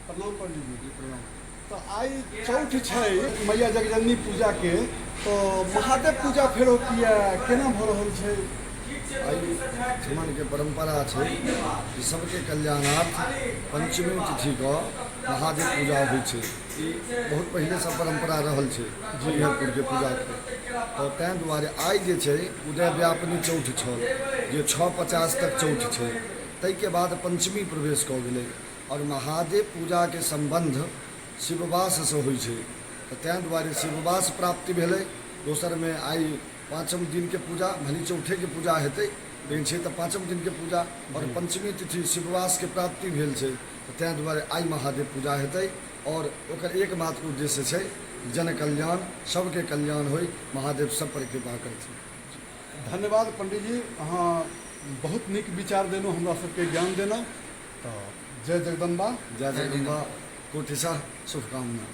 प्रणाम पंडित जी। प्रणाम। तो आई चौठ है मैया जगजननी पूजा के, तो महादेव पूजा फेरो किया केना भ रहल छै? आई हमन के परंपरा है कि सबके कल्याणार्थ पंचमी तिथि का महादेव पूजा होइ छै। बहुत पहले से परंपरा रहल छै हरिहरपुर के पूजा के। तो तैं दुआरे आई जे छै उदय व्यापनी चौठ छल, जे 6:50 तक चौठ छै। तै के बाद पंचमी प्रवेश कऽ गेलै और महादेव पूजा के संबंध शिववास से होइ छै। तो तैं दुआरे शिववास प्राप्ति भेलै। दोसर में आई 5म दिन के पूजा, भली चौथे के पूजा हेतै, लेकिन छै तो 5म दिन के पूजा और पंचमी तिथि शिववास के प्राप्ति भेल छै। तो तैं दुआरे आई महादेव पूजा हेतै और ओकर एकमात्र उद्देश्य छै जन कल्याण, सबके कल्याण होय, महादेव सब पर कृपा करथिन। धन्यवाद पंडित जी, अहाँ बहुत नीक विचार देलहुँ, हमरा सबके ज्ञान देलहुँ। तो जय जगदम्बा। जय जगदम्बा, कोटिशा शुभकामना।